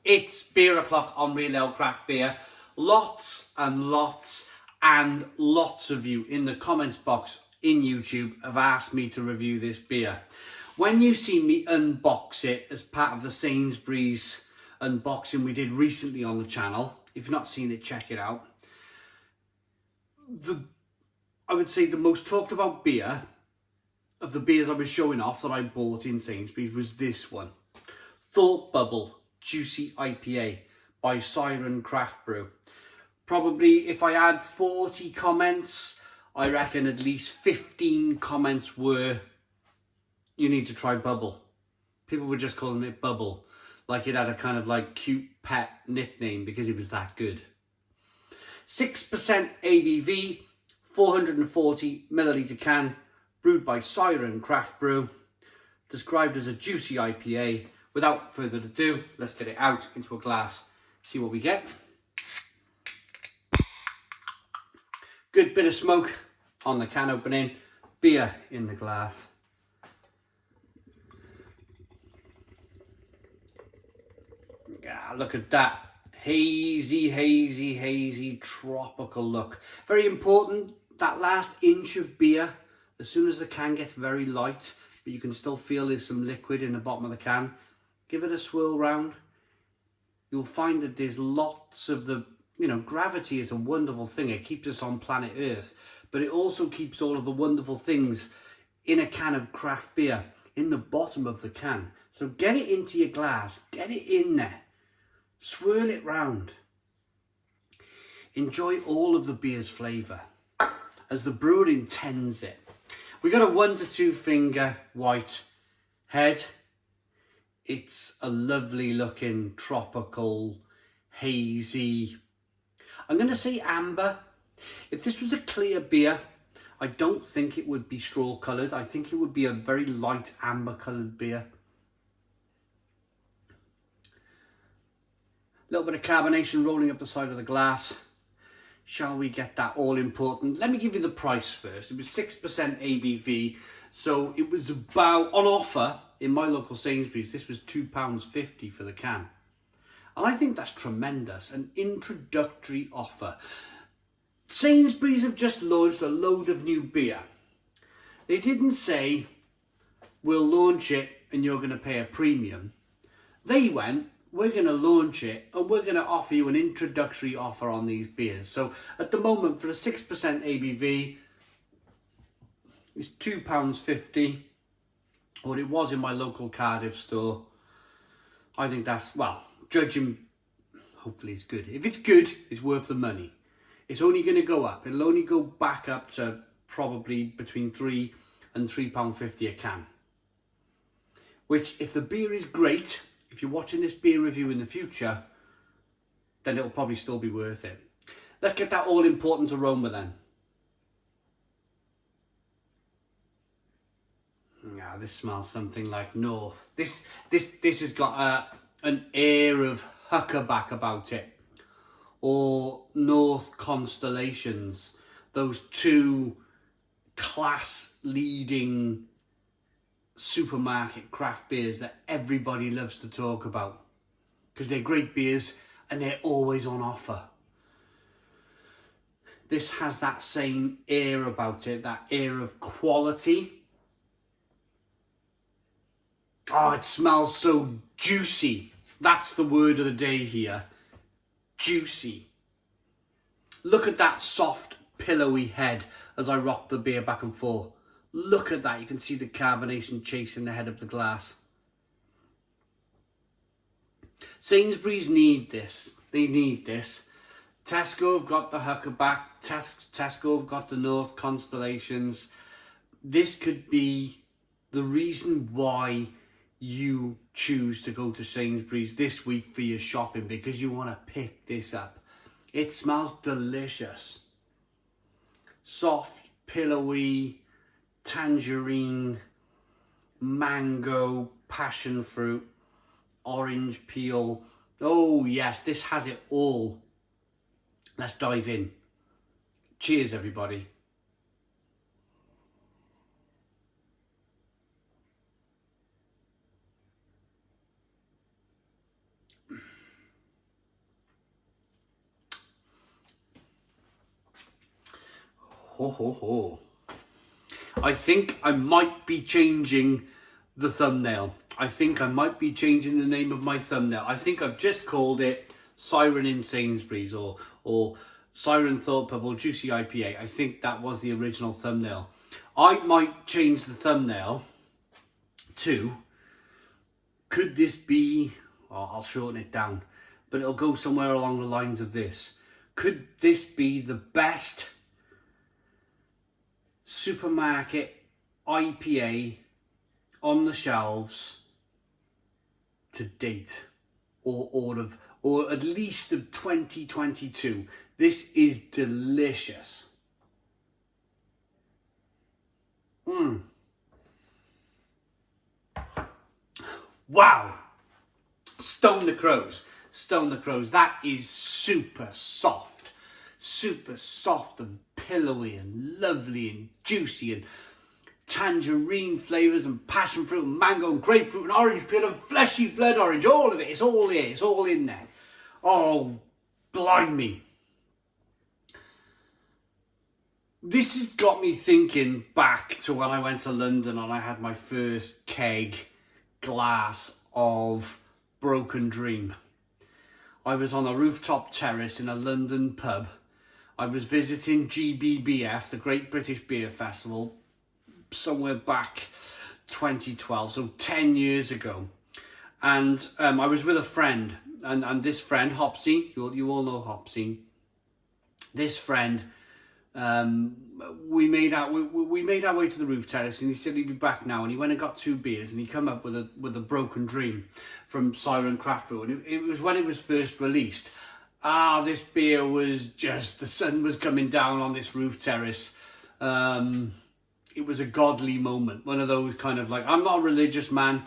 It's beer o'clock on Real Ale Craft Beer. Lots and lots and lots of you in the comments box in YouTube have asked me to review this beer. When you see me unbox it as part of the Sainsbury's unboxing we did recently on the channel, if you've not seen it, check it out. I would say the most talked about beer of the beers I was showing off that I bought in Sainsbury's was this one. Thought Bubble Juicy IPA by Siren Craft Brew. Probably if I had 40 comments, I reckon at least 15 comments were, you need to try Bubble. People were just calling it Bubble, like it had a kind of like cute pet nickname because it was that good. 6% ABV, 440 milliliter can, brewed by Siren Craft Brew, described as a juicy IPA. Without further ado, let's get it out into a glass, see what we get. Good bit of smoke on the can opening, beer in the glass. Yeah, look at that. Hazy, hazy, hazy, tropical look. Very important, that last inch of beer, as soon as the can gets very light, but you can still feel there's some liquid in the bottom of the can, give it a swirl round. You'll find that there's lots of the, gravity is a wonderful thing. It keeps us on planet Earth, but it also keeps all of the wonderful things in a can of craft beer in the bottom of the can. So get it into your glass, get it in there, swirl it round. Enjoy all of the beer's flavour as the brewer intends it. We got a 1 to 2 finger white head. It's a lovely looking tropical, hazy, I'm going to say amber. If this was a clear beer, I don't think it would be straw coloured. I think it would be a very light amber coloured beer. A little bit of carbonation rolling up the side of the glass. Shall we get that all important? Let me give you the price first. It was 6% ABV, so it was about, on offer in my local Sainsbury's, this was £2.50 for the can. And I think that's tremendous, an introductory offer. Sainsbury's have just launched a load of new beer. They didn't say, we'll launch it and you're going to pay a premium. They went, we're going to launch it and we're going to offer you an introductory offer on these beers. So at the moment, for a 6% ABV, it's £2.50. What it was in my local Cardiff store. I think that's, well, judging, hopefully it's good. If it's good, it's worth the money. It's only going to go up. It'll only go back up to probably between £3 and £3.50 a can. Which, if the beer is great, if you're watching this beer review in the future, then it'll probably still be worth it. Let's get that all important aroma then. Yeah, this smells something like North. This has got an air of Huckaback about it, or North Constellations. Those two class-leading supermarket craft beers that everybody loves to talk about because they're great beers and they're always on offer. This has that same air about it, that air of quality. Oh, it smells so juicy. That's the word of the day here. Juicy. Look at that soft, pillowy head as I rock the beer back and forth. Look at that. You can see the carbonation chasing the head of the glass. Sainsbury's need this. They need this. Tesco have got the Huckaback. Tesco have got the North Constellations. This could be the reason why you choose to go to Sainsbury's this week for your shopping, because you want to pick this up. It smells delicious. Soft, pillowy, tangerine, mango, passion fruit, orange peel. Oh yes, this has it all. Let's dive in. Cheers, everybody. Ho, ho, ho. I think I might be changing the thumbnail. I think I might be changing the name of my thumbnail. I think I've just called it Siren in Sainsbury's or Siren Thought Purple Juicy IPA. I think that was the original thumbnail. I might change the thumbnail to, could this be, I'll shorten it down, but it'll go somewhere along the lines of this. Could this be the best supermarket IPA on the shelves to date, or at least of 2022? This is delicious. Wow. Stone the Crows. Stone the Crows. That is super soft and pillowy and lovely and juicy and tangerine flavours and passion fruit and mango and grapefruit and orange peel and fleshy blood orange. All of it. It's all here. It's all in there. Oh, blimey. This has got me thinking back to when I went to London and I had my first keg glass of Broken Dream. I was on a rooftop terrace in a London pub. I was visiting GBBF, the Great British Beer Festival, somewhere back 2012, so 10 years ago. And I was with a friend, and this friend, Hopsy, you all know Hopsy. This friend, we made our way to the roof terrace, and he said he'd be back now, and he went and got 2 beers, and he come up with a Broken Dream from Siren Craft Brew, and it was when it was first released. This beer was just, the sun was coming down on this roof terrace. It was a godly moment, one of those kind of like, I'm not a religious man.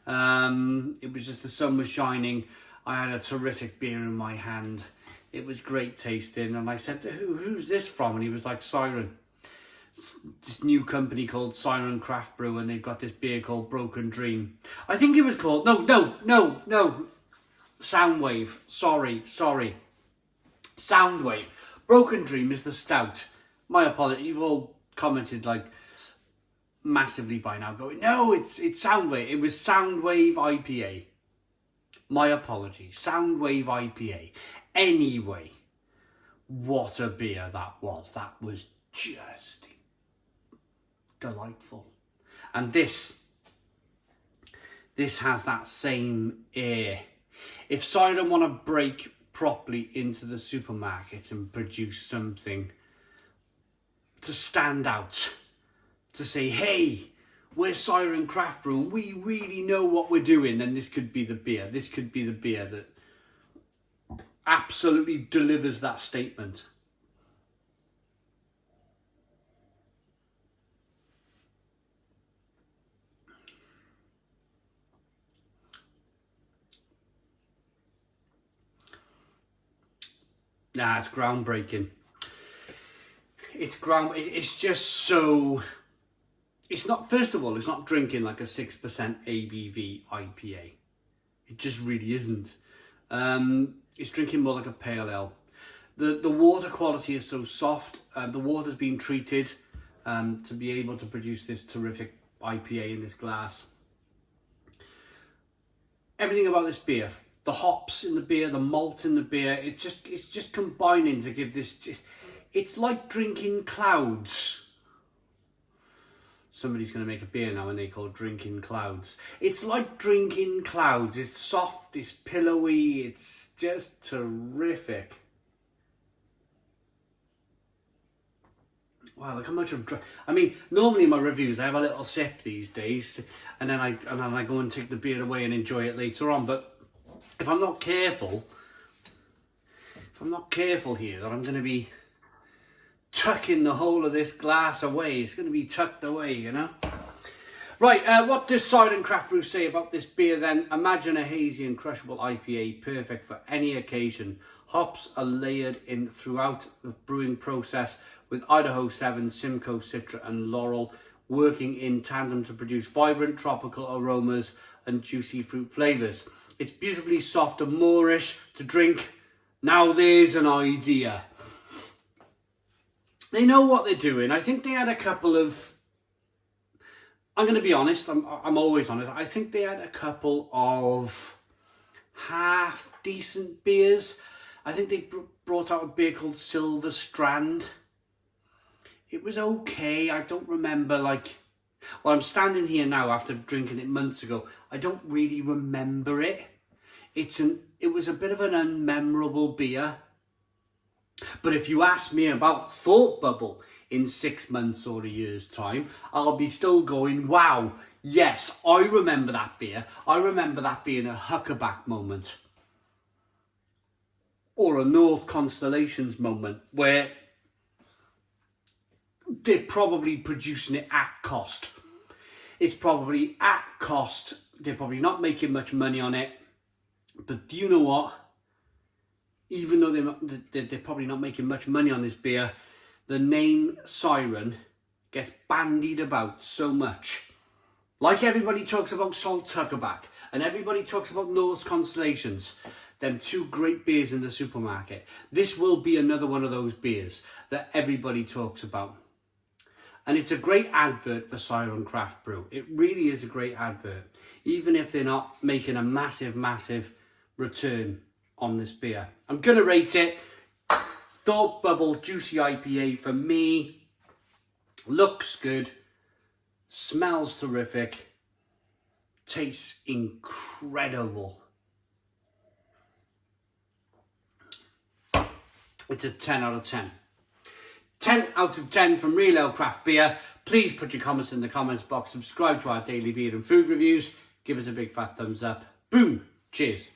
It was just the sun was shining. I had a terrific beer in my hand. It was great tasting, and I said, who's this from? And he was like, Siren. This new company called Siren Craft Brew, and they've got this beer called Broken Dream. I think it was called, no, Soundwave. Sorry. Soundwave. Broken Dream is the stout. My apologies. You've all commented like massively by now going, no, it's Soundwave. It was Soundwave IPA. My apologies. Soundwave IPA. Anyway, what a beer that was. That was just delightful. And this has that same air. If Siren want to break properly into the supermarkets and produce something to stand out, to say, hey, we're Siren Craft Brew and we really know what we're doing, then this could be the beer. This could be the beer that absolutely delivers that statement. It's groundbreaking. It's just so. It's not. First of all, it's not drinking like a 6% ABV IPA. It just really isn't. It's drinking more like a pale ale. The water quality is so soft. The water's been treated to be able to produce this terrific IPA in this glass. Everything about this beer. The hops in the beer, the malt in the beer, it's just combining to give this. It's like drinking clouds. Somebody's going to make a beer now and they call it drinking clouds. It's like drinking clouds. It's soft, it's pillowy, it's just terrific. Wow, look how much I've drunk. I mean, normally in my reviews I have a little sip these days, and then I go and take the beer away and enjoy it later on. But if I'm not careful here, that I'm going to be tucking the whole of this glass away. It's going to be tucked away, you know. Right, what does Siren Craft Brew say about this beer then? Imagine a hazy and crushable IPA, perfect for any occasion. Hops are layered in throughout the brewing process with Idaho 7, Simcoe, Citra and Laurel working in tandem to produce vibrant tropical aromas and juicy fruit flavours. It's beautifully soft and moorish to drink. Now there's an idea. They know what they're doing. I think they had a couple of, I'm going to be honest, I'm always honest, I think they had a couple of half decent beers. I think they brought out a beer called Silver Strand. It was okay. I don't remember, like, well, I'm standing here now after drinking it months ago. I don't really remember it. It was a bit of an unmemorable beer. But if you ask me about Thought Bubble in 6 months or a year's time, I'll be still going, wow, yes, I remember that beer. I remember that being a Huckaback moment. Or a North Constellations moment where they're probably producing it at cost. It's probably at cost. They're probably not making much money on it. But do you know what? Even though they're probably not making much money on this beer, the name Siren gets bandied about so much. Like everybody talks about Salt Huckaback and everybody talks about North Constellations, them two great beers in the supermarket. This will be another one of those beers that everybody talks about. And it's a great advert for Siren Craft Brew. It really is a great advert, even if they're not making a massive, massive return on this beer. I'm going to rate it Thought Bubble Juicy IPA for me. Looks good, smells terrific, tastes incredible. It's a 10 out of 10. 10 out of 10 from Real Ale Craft Beer. Please put your comments in the comments box. Subscribe to our daily beer and food reviews. Give us a big fat thumbs up. Boom. Cheers.